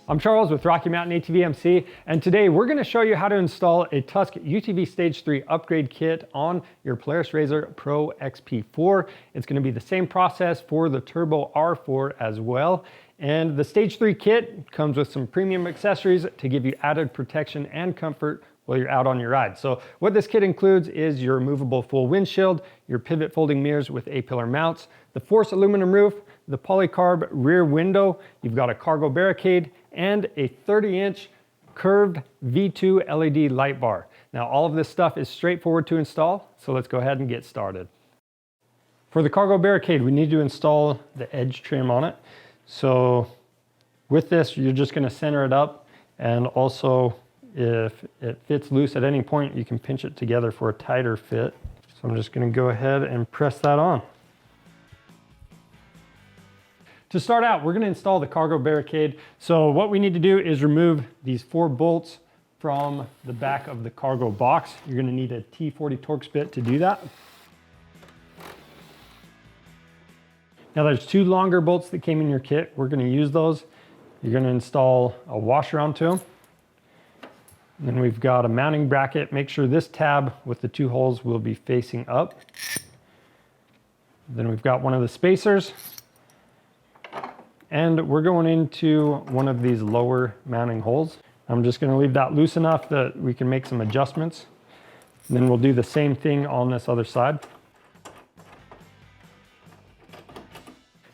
I'm Charles with Rocky Mountain ATV MC, and today we're going to show you how to install a Tusk UTV Stage 3 upgrade kit on your Polaris RZR Pro XP4. It's going to be the same process for the Turbo R4 as well. And the Stage 3 kit comes with some premium accessories to give you added protection and comfort while you're out on your ride. So what this kit includes is your removable full windshield, your pivot folding mirrors with A-pillar mounts, the Force aluminum roof, the Polycarb Rear Window, you've got a cargo barricade, and a 30-inch curved V2 LED light bar. Now all of this stuff is straightforward to install, so let's go ahead and get started. For the cargo barricade, we need to install the edge trim on it. So with this, you're just going to center it up, and also if it fits loose at any point, you can pinch it together for a tighter fit. So I'm just going to go ahead and press that on. To start out, we're going to install the cargo barricade. So what we need to do is remove these 4 bolts from the back of the cargo box. You're going to need a T40 Torx bit to do that. Now there's 2 longer bolts that came in your kit. We're going to use those. You're going to install a washer onto them. And then we've got a mounting bracket. Make sure this tab with the 2 holes will be facing up. Then we've got one of the spacers. And we're going into one of these lower mounting holes. I'm just going to leave that loose enough that we can make some adjustments. And then we'll do the same thing on this other side.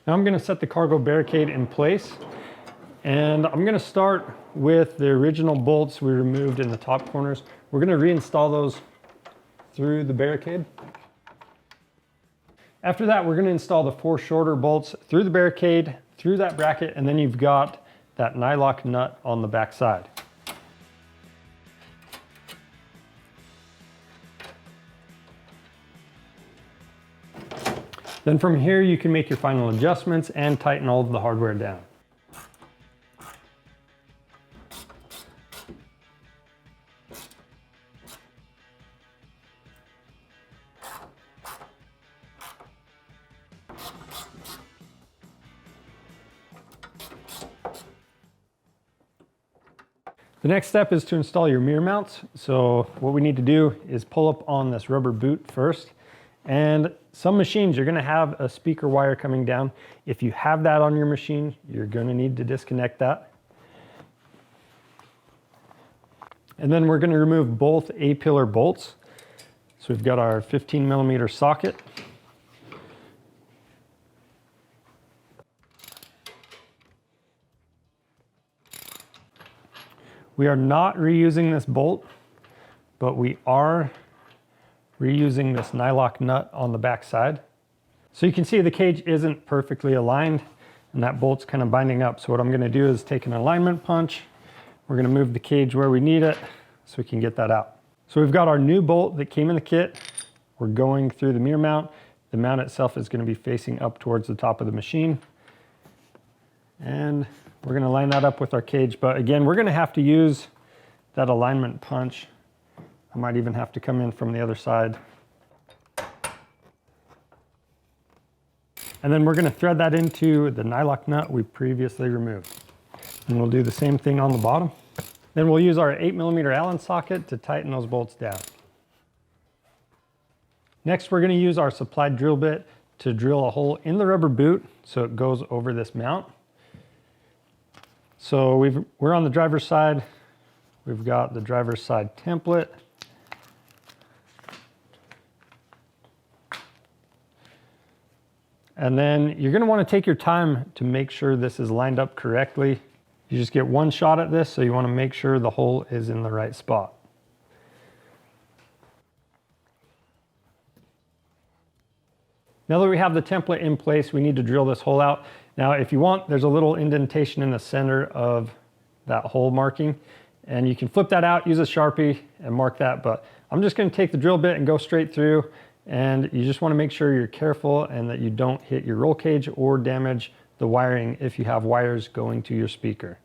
Now I'm going to set the cargo barricade in place. And I'm going to start with the original bolts we removed in the top corners. We're going to reinstall those through the barricade. After that, we're going to install the 4 shorter bolts through the barricade, through that bracket, and then you've got that nylock nut on the back side. Then from here, you can make your final adjustments and tighten all of the hardware down. The next step is to install your mirror mounts. So what we need to do is pull up on this rubber boot first. And some machines, you're going to have a speaker wire coming down. If you have that on your machine, you're going to need to disconnect that. And then we're going to remove both A-pillar bolts. So we've got our 15mm socket. We are not reusing this bolt, but we are reusing this nylock nut on the back side. So you can see the cage isn't perfectly aligned and that bolt's kind of binding up. So what I'm going to do is take an alignment punch. We're going to move the cage where we need it so we can get that out. So we've got our new bolt that came in the kit. We're going through the mirror mount. The mount itself is going to be facing up towards the top of the machine. And we're going to line that up with our cage, but again, we're going to have to use that alignment punch. I might even have to come in from the other side. And then we're going to thread that into the nylock nut we previously removed. And we'll do the same thing on the bottom. Then we'll use our 8mm Allen socket to tighten those bolts down. Next, we're going to use our supplied drill bit to drill a hole in the rubber boot so it goes over this mount. So we're on the driver's side. We've got the driver's side template. And then you're going to want to take your time to make sure this is lined up correctly. You just get one shot at this, so you want to make sure the hole is in the right spot. Now that we have the template in place, we need to drill this hole out. Now, if you want, there's a little indentation in the center of that hole marking, and you can flip that out, use a Sharpie and mark that, but I'm just going to take the drill bit and go straight through, and you just want to make sure you're careful and that you don't hit your roll cage or damage the wiring if you have wires going to your speaker.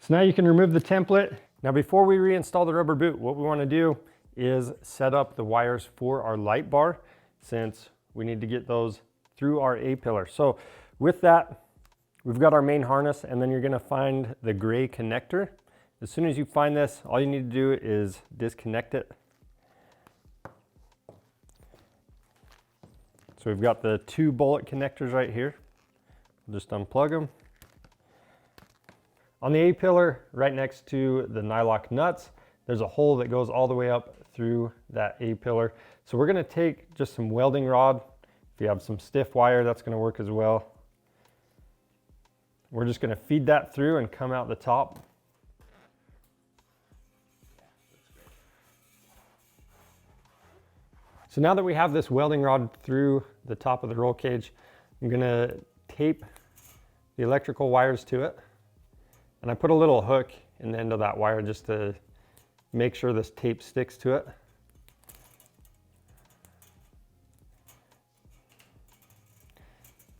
So now you can remove the template. Now before we reinstall the rubber boot, what we want to do is set up the wires for our light bar, since we need to get those through our A-pillar. So with that, we've got our main harness, and then you're gonna find the gray connector. As soon as you find this, all you need to do is disconnect it. So we've got the 2 bullet connectors right here. We'll just unplug them. On the A-pillar, right next to the nylock nuts, there's a hole that goes all the way up through that A-pillar. So we're gonna take just some welding rod. If you have some stiff wire, that's gonna work as well. We're just gonna feed that through and come out the top. So now that we have this welding rod through the top of the roll cage, I'm gonna tape the electrical wires to it. And I put a little hook in the end of that wire just to make sure this tape sticks to it.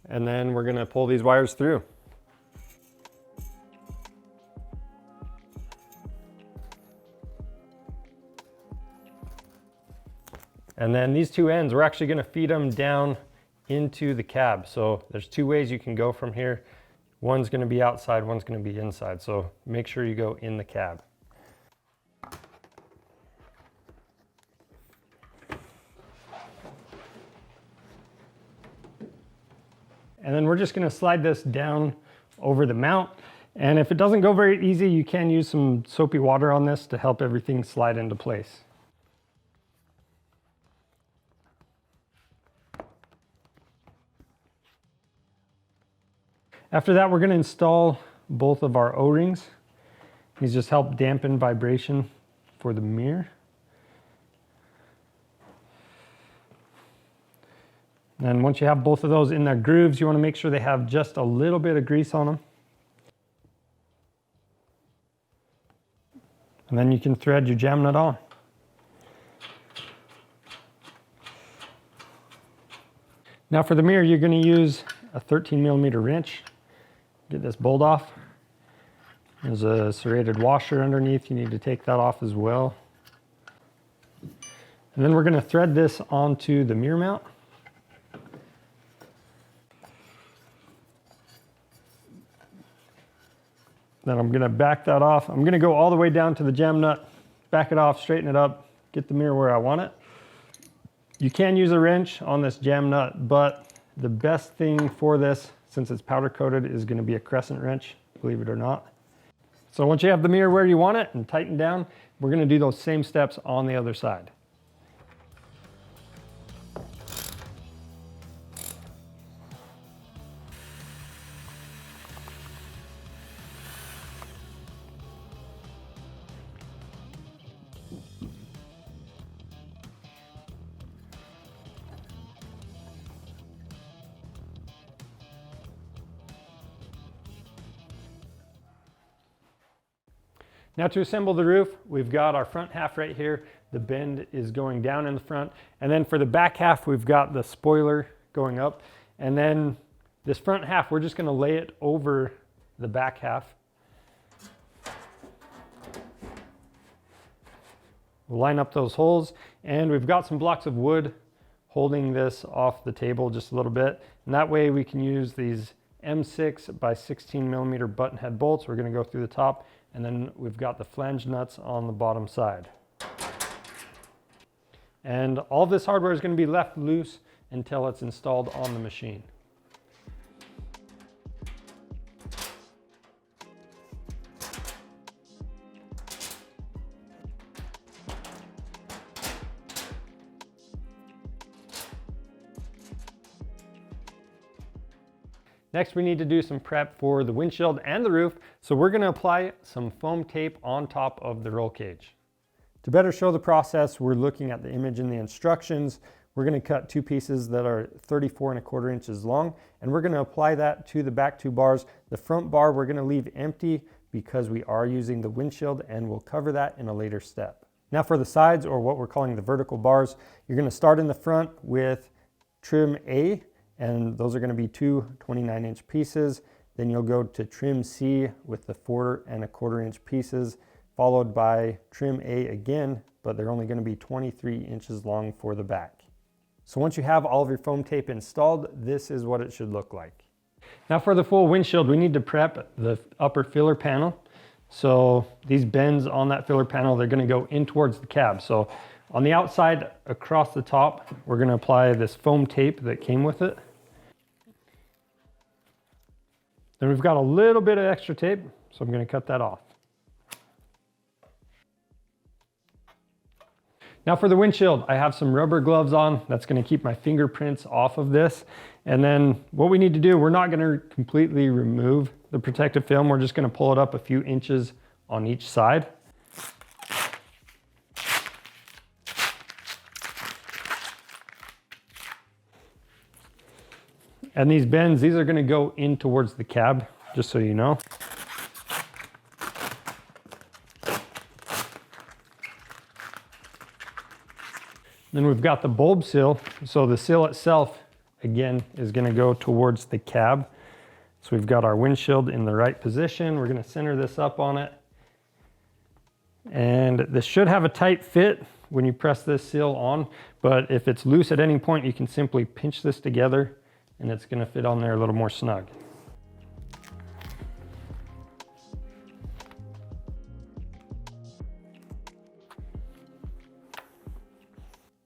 And then we're gonna pull these wires through. And then these 2 ends, we're actually gonna feed them down into the cab. So there's 2 ways you can go from here. One's gonna be outside, one's gonna be inside. So make sure you go in the cab. And then we're just gonna slide this down over the mount. And if it doesn't go very easy, you can use some soapy water on this to help everything slide into place. After that, we're gonna install both of our O-rings. These just help dampen vibration for the mirror. And once you have both of those in their grooves, you wanna make sure they have just a little bit of grease on them. And then you can thread your jam nut on. Now for the mirror, you're gonna use a 13mm wrench. Get this bolt off. There's a serrated washer underneath. You need to take that off as well. And then we're gonna thread this onto the mirror mount. Then I'm gonna back that off. I'm gonna go all the way down to the jam nut, back it off, straighten it up, get the mirror where I want it. You can use a wrench on this jam nut, but the best thing for this, since it's powder coated, is gonna be a crescent wrench, believe it or not. So once you have the mirror where you want it and tightened down, we're gonna do those same steps on the other side. Now to assemble the roof, we've got our front half right here. The bend is going down in the front. And then for the back half, we've got the spoiler going up. And then this front half, we're just gonna lay it over the back half. We'll line up those holes, and we've got some blocks of wood holding this off the table just a little bit. And that way we can use these M6 by 16mm button head bolts. We're gonna go through the top, and then we've got the flange nuts on the bottom side. And all this hardware is going to be left loose until it's installed on the machine. Next, we need to do some prep for the windshield and the roof, so we're gonna apply some foam tape on top of the roll cage. To better show the process, we're looking at the image in the instructions. We're gonna cut 2 pieces that are 34¼ inches long, and we're gonna apply that to the back 2 bars. The front bar we're gonna leave empty because we are using the windshield, and we'll cover that in a later step. Now for the sides, or what we're calling the vertical bars, you're gonna start in the front with trim A, and those are going to be 2 29-inch pieces. Then you'll go to trim C with the 4¼ pieces, followed by trim A again, but they're only going to be 23 inches long for the back. So once you have all of your foam tape installed, this is what it should look like. Now for the full windshield, we need to prep the upper filler panel. So these bends on that filler panel, they're gonna go in towards the cab. So on the outside, across the top, we're gonna apply this foam tape that came with it. Then we've got a little bit of extra tape, so I'm gonna cut that off. Now for the windshield, I have some rubber gloves on. That's gonna keep my fingerprints off of this. And then what we need to do, we're not gonna completely remove the protective film. We're just gonna pull it up a few inches on each side. And these bends, these are gonna go in towards the cab, just so you know. Then we've got the bulb sill. So the sill itself, again, is gonna go towards the cab. So we've got our windshield in the right position. We're gonna center this up on it. And this should have a tight fit when you press this sill on, but if it's loose at any point, you can simply pinch this together and it's gonna fit on there a little more snug.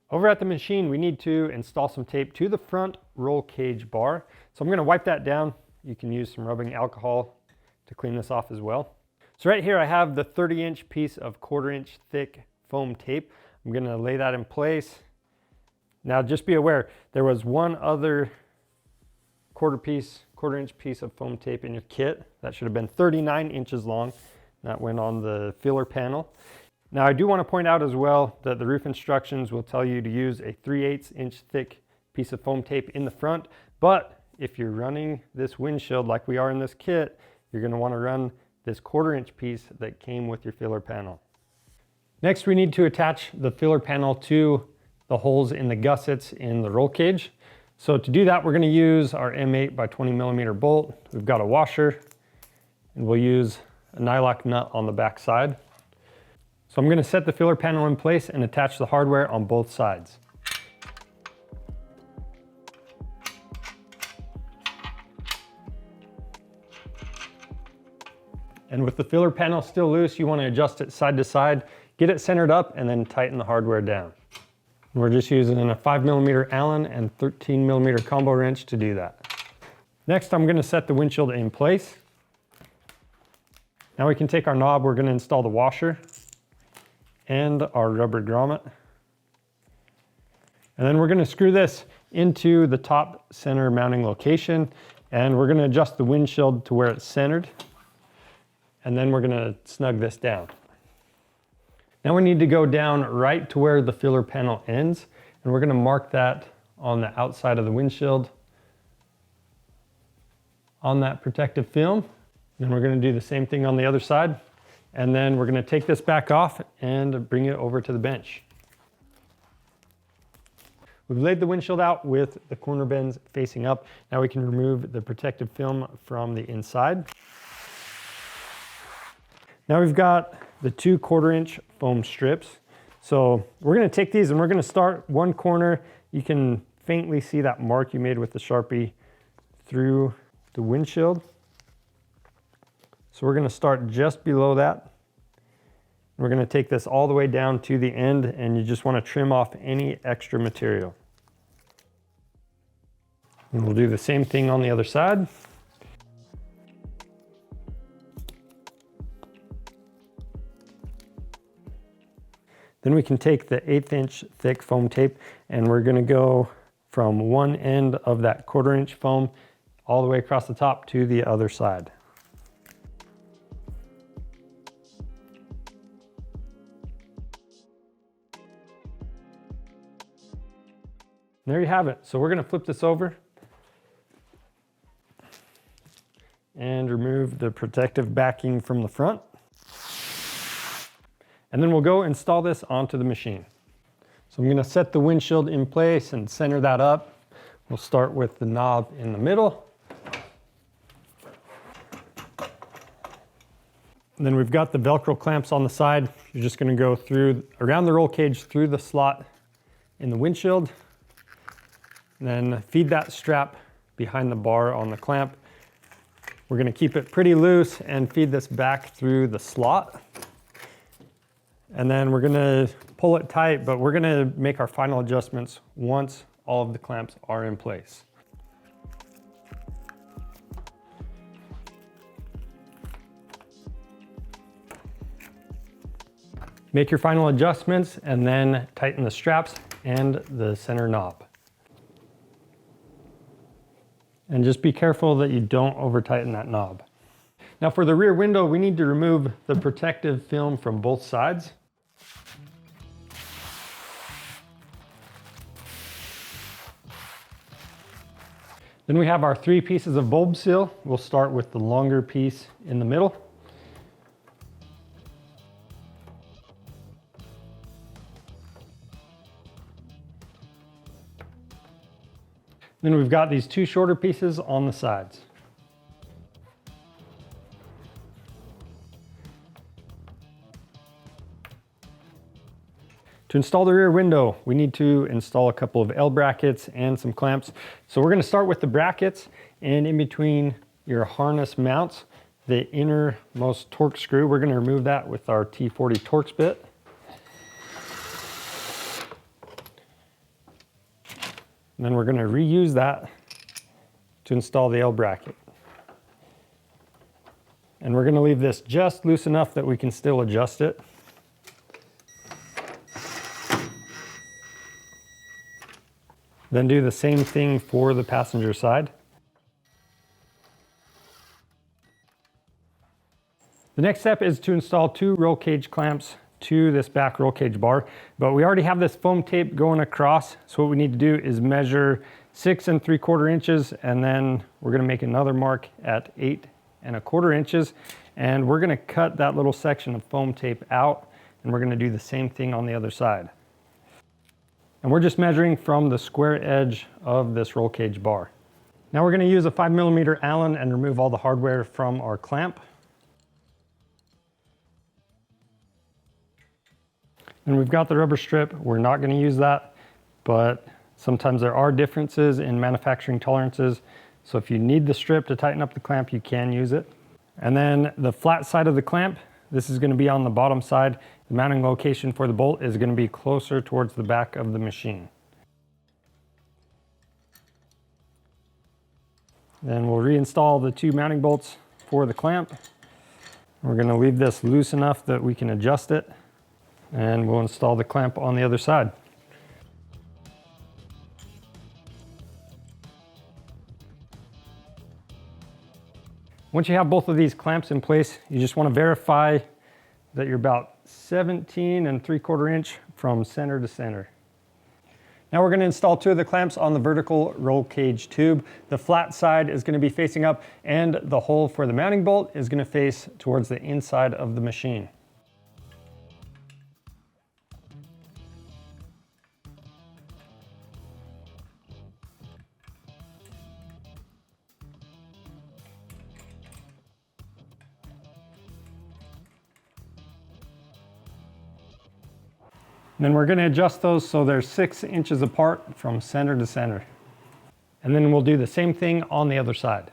Over at the machine, we need to install some tape to the front roll cage bar. So I'm gonna wipe that down. You can use some rubbing alcohol to clean this off as well. So right here, I have the 30-inch piece of 1/4-inch thick foam tape. I'm gonna lay that in place. Now just be aware, there was one other 1/4-inch piece of foam tape in your kit. That should have been 39 inches long. That went on the filler panel. Now I do want to point out as well that the roof instructions will tell you to use a 3/8 inch thick piece of foam tape in the front, but if you're running this windshield like we are in this kit, you're going to want to run this 1/4-inch piece that came with your filler panel. Next, we need to attach the filler panel to the holes in the gussets in the roll cage. So to do that, we're going to use our M8 by 20 millimeter bolt. We've got a washer, and we'll use a nylock nut on the back side. So I'm going to set the filler panel in place and attach the hardware on both sides. And with the filler panel still loose, you want to adjust it side to side, get it centered up, and then tighten the hardware down. And we're just using a 5 millimeter Allen and 13 millimeter combo wrench to do that. Next, I'm going to set the windshield in place. Now we can take our knob, we're going to install the washer and our rubber grommet. And then we're going to screw this into the top center mounting location, and we're going to adjust the windshield to where it's centered. And then we're going to snug this down. Now we need to go down right to where the filler panel ends, and we're going to mark that on the outside of the windshield on that protective film. And we're going to do the same thing on the other side. And then we're going to take this back off and bring it over to the bench. We've laid the windshield out with the corner bends facing up. Now we can remove the protective film from the inside. Now we've got the 2 1/4-inch foam strips. So we're going to take these and we're going to start one corner. You can faintly see that mark you made with the Sharpie through the windshield. So we're going to start just below that. We're going to take this all the way down to the end, and you just want to trim off any extra material. And we'll do the same thing on the other side. Then we can take the 1/8 inch thick foam tape, and we're going to go from one end of that 1/4-inch foam all the way across the top to the other side. There you have it. So we're going to flip this over and remove the protective backing from the front. And then we'll go install this onto the machine. So I'm going to set the windshield in place and center that up. We'll start with the knob in the middle. And then we've got the Velcro clamps on the side. You're just going to go through around the roll cage through the slot in the windshield. Then feed that strap behind the bar on the clamp. We're gonna keep it pretty loose and feed this back through the slot. And then we're gonna pull it tight, but we're gonna make our final adjustments once all of the clamps are in place. Make your final adjustments and then tighten the straps and the center knob. And just be careful that you don't over tighten that knob. Now for the rear window, we need to remove the protective film from both sides. Then we have our 3 pieces of bulb seal. We'll start with the longer piece in the middle. Then we've got these 2 shorter pieces on the sides. To install the rear window, we need to install a couple of L brackets and some clamps. So we're going to start with the brackets, and in between your harness mounts, the innermost torque screw, we're going to remove that with our T40 Torx bit. And then we're going to reuse that to install the L bracket. And we're going to leave this just loose enough that we can still adjust it. Then do the same thing for the passenger side. The next step is to install 2 roll cage clamps to this back roll cage bar, but we already have this foam tape going across, so what we need to do is measure 6 3/4 inches, and then we're going to make another mark at 8 1/4 inches, and we're going to cut that little section of foam tape out, and we're going to do the same thing on the other side. And we're just measuring from the square edge of this roll cage bar. Now we're going to use a 5mm Allen and remove all the hardware from our clamp. And we've got the rubber strip. We're not going to use that, but sometimes there are differences in manufacturing tolerances. So if you need the strip to tighten up the clamp, you can use it. And then the flat side of the clamp, this is going to be on the bottom side. The mounting location for the bolt is going to be closer towards the back of the machine. Then we'll reinstall the 2 mounting bolts for the clamp. We're going to leave this loose enough that we can adjust it, and we'll install the clamp on the other side. Once you have both of these clamps in place, you just want to verify that you're about 17 3/4 inch from center to center. Now we're going to install 2 of the clamps on the vertical roll cage tube. The flat side is going to be facing up, and the hole for the mounting bolt is going to face towards the inside of the machine. And then we're going to adjust those so they're 6 inches apart from center to center. And then we'll do the same thing on the other side.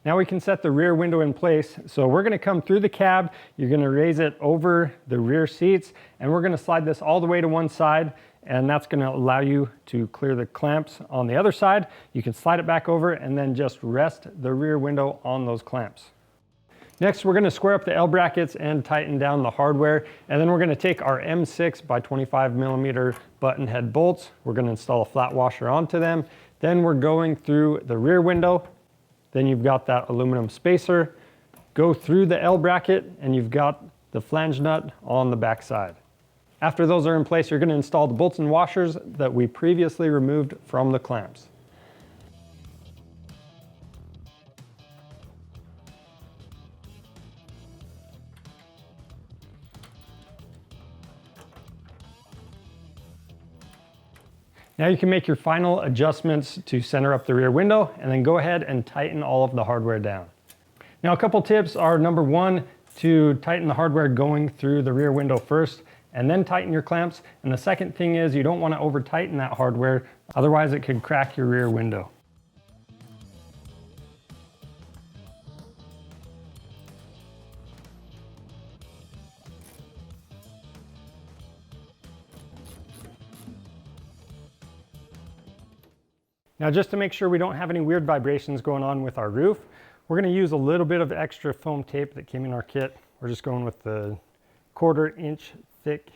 Now we can set the rear window in place. So we're going to come through the cab, you're going to raise it over the rear seats, and we're going to slide this all the way to one side, and that's going to allow you to clear the clamps on the other side. You can slide it back over and then just rest the rear window on those clamps. Next, we're going to square up the L brackets and tighten down the hardware, and then we're going to take our M6 by 25mm button head bolts. We're going to install a flat washer onto them. Then we're going through the rear window. Then you've got that aluminum spacer. Go through the L bracket, and you've got the flange nut on the back side. After those are in place, you're going to install the bolts and washers that we previously removed from the clamps. Now you can make your final adjustments to center up the rear window, and then go ahead and tighten all of the hardware down. Now a couple tips are, number one, to tighten the hardware going through the rear window first, and then tighten your clamps. And the second thing is you don't want to over tighten that hardware, otherwise it could crack your rear window. Now, just to make sure we don't have any weird vibrations going on with our roof, we're going to use a little bit of extra foam tape that came in our kit. We're just going with the 1/4 inch thick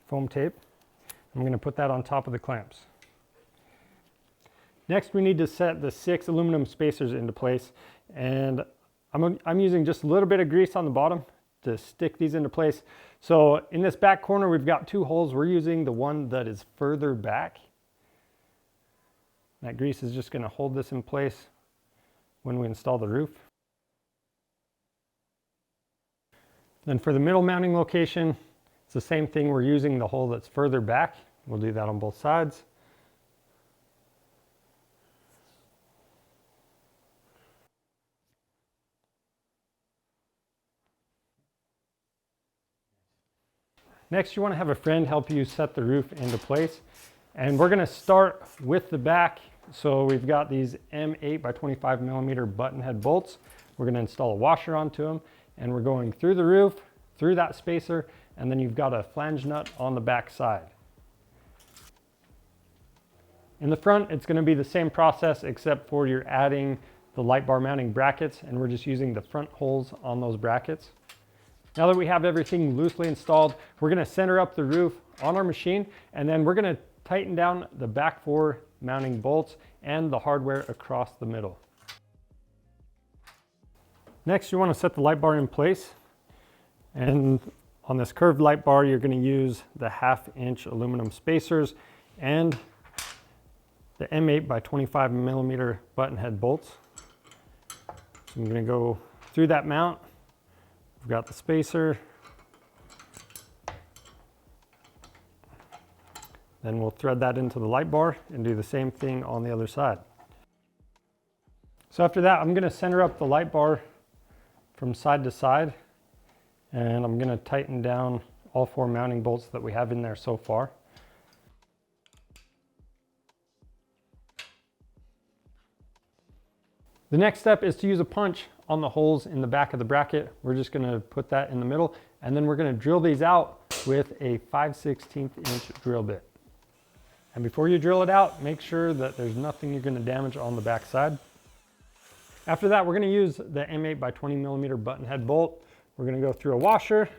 foam tape. I'm going to put that on top of the clamps. Next, we need to set the 6 aluminum spacers into place, and I'm using just a little bit of grease on the bottom to stick these into place. So in this back corner, we've got 2 holes. We're using the one that is further back. That grease is just going to hold this in place when we install the roof. Then for the middle mounting location, it's the same thing. We're using the hole that's further back. We'll do that on both sides. Next, you want to have a friend help you set the roof into place. And we're going to start with the back. So we've got these M8 by 25 millimeter button head bolts. We're going to install a washer onto them, and we're going through the roof, through that spacer, and then you've got a flange nut on the back side. In the front, it's going to be the same process, except for you're adding the light bar mounting brackets, and we're just using the front holes on those brackets. Now that we have everything loosely installed, we're going to center up the roof on our machine, and then we're going to tighten down the back 4 mounting bolts and the hardware across the middle. Next, you want to set the light bar in place. And on this curved light bar, you're going to use the 1/2 inch aluminum spacers and the M8 by 25 millimeter button head bolts. So I'm going to go through that mount. We've got the spacer. Then we'll thread that into the light bar and do the same thing on the other side. So after that, I'm going to center up the light bar from side to side, and I'm going to tighten down all 4 mounting bolts that we have in there so far. The next step is to use a punch on the holes in the back of the bracket. We're just going to put that in the middle, and then we're going to drill these out with a 5/16 inch drill bit. And before you drill it out, make sure that there's nothing you're going to damage on the back side. After that, we're going to use the M8 by 20 millimeter button head bolt. We're going to go through a washer,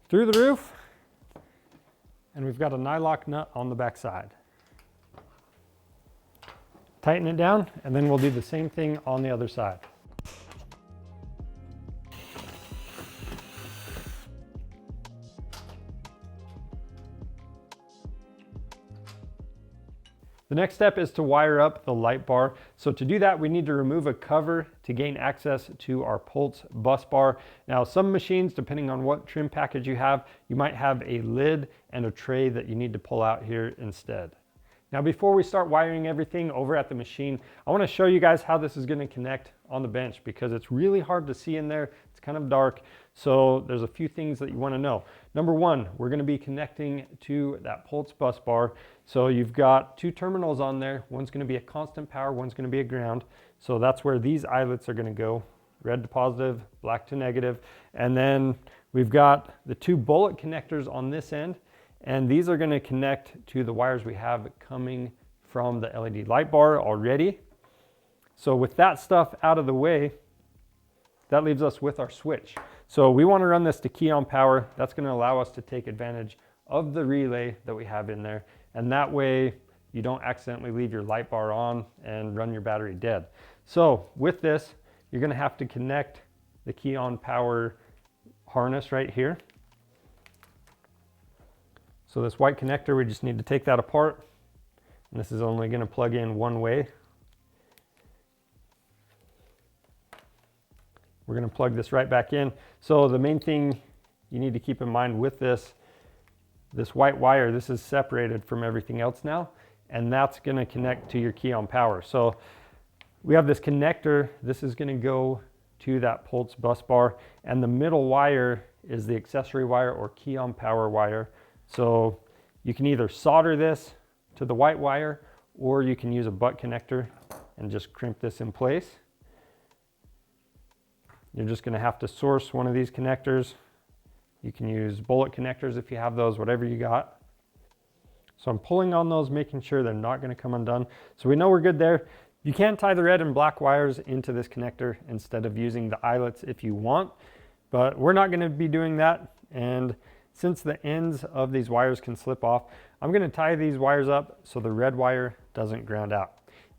through the roof, and we've got a nylock nut on the back side. Tighten it down, and then we'll do the same thing on the other side. The next step is to wire up the light bar. So to do that, we need to remove a cover to gain access to our Pulse bus bar. Now, some machines, depending on what trim package you have, you might have a lid and a tray that you need to pull out here instead. Now, before we start wiring everything over at the machine, I want to show you guys how this is going to connect on the bench, because it's really hard to see in there. It's kind of dark. So there's a few things that you want to know. Number one, we're going to be connecting to that Pulse bus bar. So you've got 2 terminals on there. One's going to be a constant power, one's going to be a ground. So that's where these eyelets are going to go, red to positive, black to negative. And then we've got the 2 bullet connectors on this end. And these are going to connect to the wires we have coming from the LED light bar already. So with that stuff out of the way, that leaves us with our switch. So we want to run this to key on power. That's going to allow us to take advantage of the relay that we have in there. And that way you don't accidentally leave your light bar on and run your battery dead. So with this, you're going to have to connect the key on power harness right here. So this white connector, we just need to take that apart. And this is only going to plug in one way. We're going to plug this right back in. So the main thing you need to keep in mind with this white wire, this is separated from everything else now, and that's going to connect to your key on power. So we have this connector. This is going to go to that Pulse bus bar, and the middle wire is the accessory wire or key on power wire. So you can either solder this to the white wire, or you can use a butt connector and just crimp this in place. You're just going to have to source one of these connectors. You can use bullet connectors if you have those, whatever you got. So I'm pulling on those, making sure they're not going to come undone. So we know we're good there. You can tie the red and black wires into this connector instead of using the eyelets if you want, but we're not going to be doing that. And since the ends of these wires can slip off, I'm going to tie these wires up so the red wire doesn't ground out.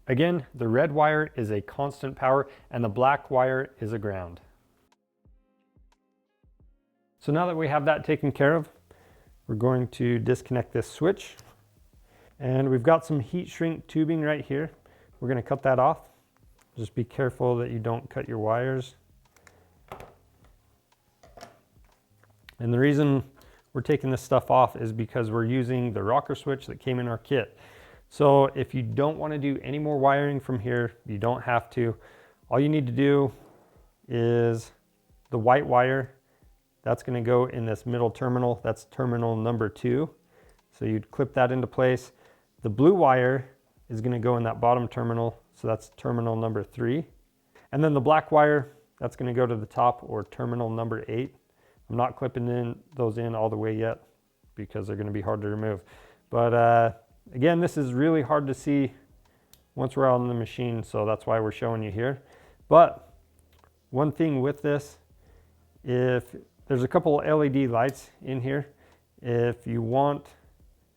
Again, the red wire is a constant power and the black wire is a ground. So now that we have that taken care of, we're going to disconnect this switch. And we've got some heat shrink tubing right here. We're going to cut that off. Just be careful that you don't cut your wires. And the reason we're taking this stuff off is because we're using the rocker switch that came in our kit. So if you don't want to do any more wiring from here, you don't have to. All you need to do is the white wire. That's going to go in this middle terminal. That's terminal number 2. So you'd clip that into place. The blue wire is going to go in that bottom terminal. So that's terminal number 3. And then the black wire, that's going to go to the top, or terminal number 8. I'm not clipping those in all the way yet because they're going to be hard to remove. But again, this is really hard to see once we're on the machine, so that's why we're showing you here. But one thing with this, if there's a couple LED lights in here, if you want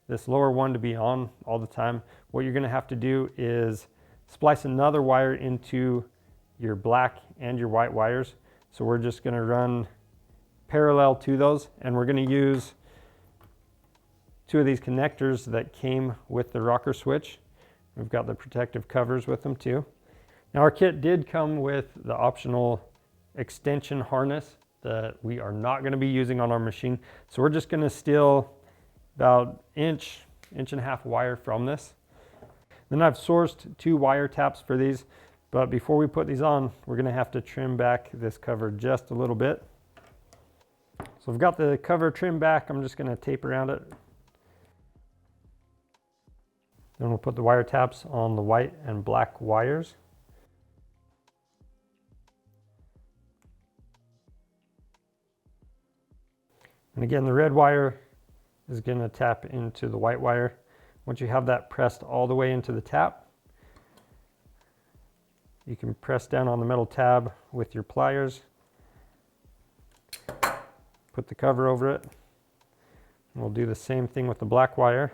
this lower one to be on all the time, what you're going to have to do is splice another wire into your black and your white wires. So we're just going to run parallel to those, and we're going to use 2 of these connectors that came with the rocker switch. We've got the protective covers with them too. Now our kit did come with the optional extension harness that we are not going to be using on our machine. So we're just going to steal about inch and a half wire from this. Then I've sourced 2 wire taps for these, but before we put these on, we're going to have to trim back this cover just a little bit. So I've got the cover trimmed back. I'm just going to tape around it. Then we'll put the wire taps on the white and black wires. And again, the red wire is going to tap into the white wire. Once you have that pressed all the way into the tap, you can press down on the metal tab with your pliers, put the cover over it, and we'll do the same thing with the black wire.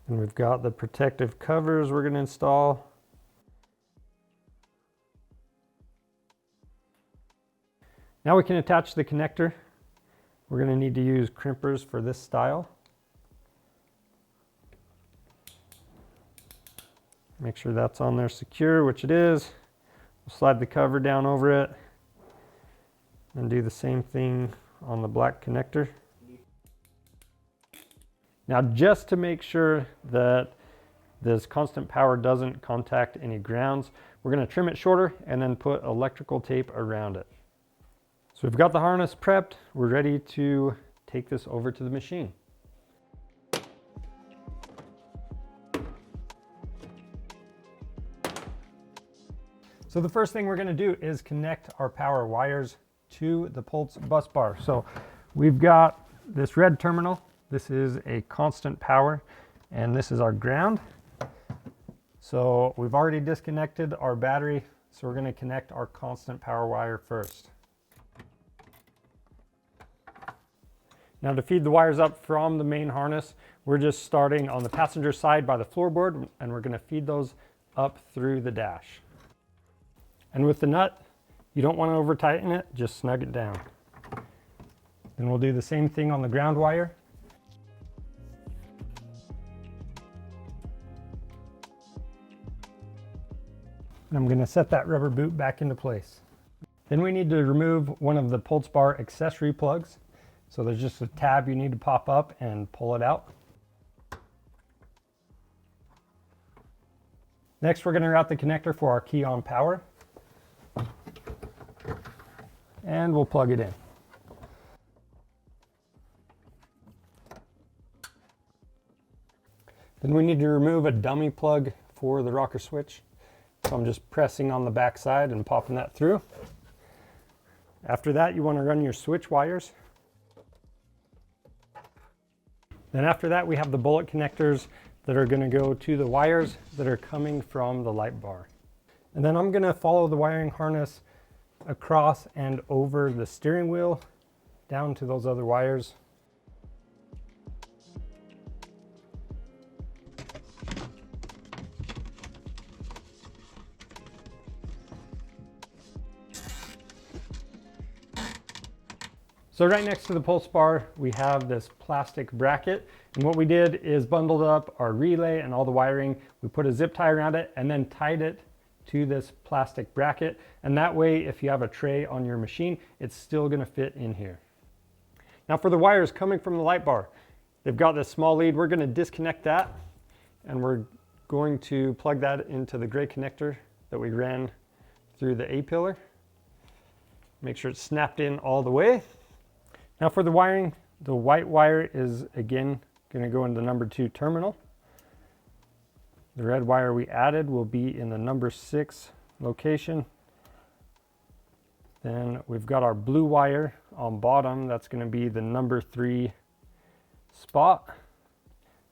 And we've got the protective covers we're going to install. Now we can attach the connector. We're going to need to use crimpers for this style. Make sure that's on there secure, which it is. We'll slide the cover down over it and do the same thing on the black connector. Now, just to make sure that this constant power doesn't contact any grounds, we're going to trim it shorter and then put electrical tape around it. So we've got the harness prepped. We're ready to take this over to the machine. So the first thing we're going to do is connect our power wires to the Pulse bus bar. So we've got this red terminal. This is a constant power, and this is our ground. So we've already disconnected our battery, so we're going to connect our constant power wire first. Now to feed the wires up from the main harness, we're just starting on the passenger side by the floorboard, and we're going to feed those up through the dash. And with the nut, you don't want to over tighten it, just snug it down. Then we'll do the same thing on the ground wire. And I'm going to set that rubber boot back into place. Then we need to remove one of the Pulse bar accessory plugs. So there's just a tab you need to pop up and pull it out. Next, we're going to route the connector for our key on power. And we'll plug it in. Then we need to remove a dummy plug for the rocker switch. So I'm just pressing on the back side and popping that through. After that, you want to run your switch wires. Then after that, we have the bullet connectors that are going to go to the wires that are coming from the light bar. And then I'm going to follow the wiring harness across and over the steering wheel down to those other wires. So right next to the pulse bar, we have this plastic bracket. And what we did is bundled up our relay and all the wiring. We put a zip tie around it and then tied it to this plastic bracket. And that way, if you have a tray on your machine, it's still gonna fit in here. Now for the wires coming from the light bar, they've got this small lead. We're gonna disconnect that and we're going to plug that into the gray connector that we ran through the A-pillar. Make sure it's snapped in all the way. Now for the wiring, the white wire is again going to go into the number 2 terminal. The red wire we added will be in the number 6 location. Then we've got our blue wire on bottom. That's going to be the number 3 spot.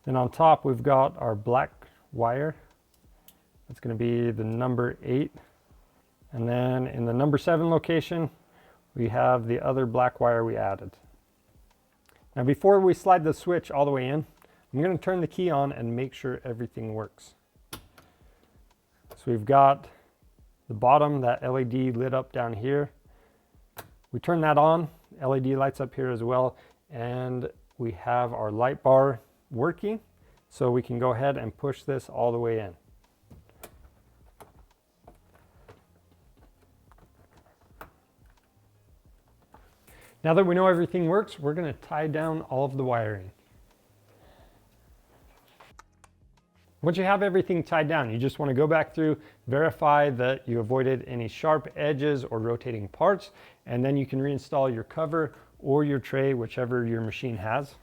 Then on top we've got our black wire. That's going to be the number 8. And then in the number 7 location, we have the other black wire we added. Now before we slide the switch all the way in, I'm going to turn the key on and make sure everything works. So we've got the bottom, that LED lit up down here. We turn that on, LED lights up here as well, and we have our light bar working, so we can go ahead and push this all the way in. Now that we know everything works, we're going to tie down all of the wiring. Once you have everything tied down, you just want to go back through, verify that you avoided any sharp edges or rotating parts, and then you can reinstall your cover or your tray, whichever your machine has.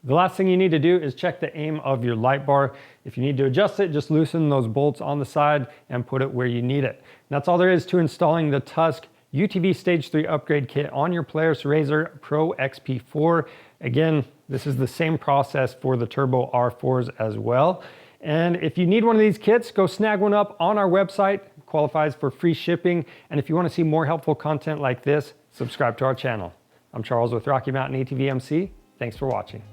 The last thing you need to do is check the aim of your light bar. If you need to adjust it, just loosen those bolts on the side and put it where you need it. And that's all there is to installing the Tusk UTV Stage 3 Upgrade Kit on your Polaris RZR Pro XP4. Again, this is the same process for the Turbo R4s as well. And if you need one of these kits, go snag one up on our website. It qualifies for free shipping. And if you want to see more helpful content like this, subscribe to our channel. I'm Charles with Rocky Mountain ATV MC. Thanks for watching.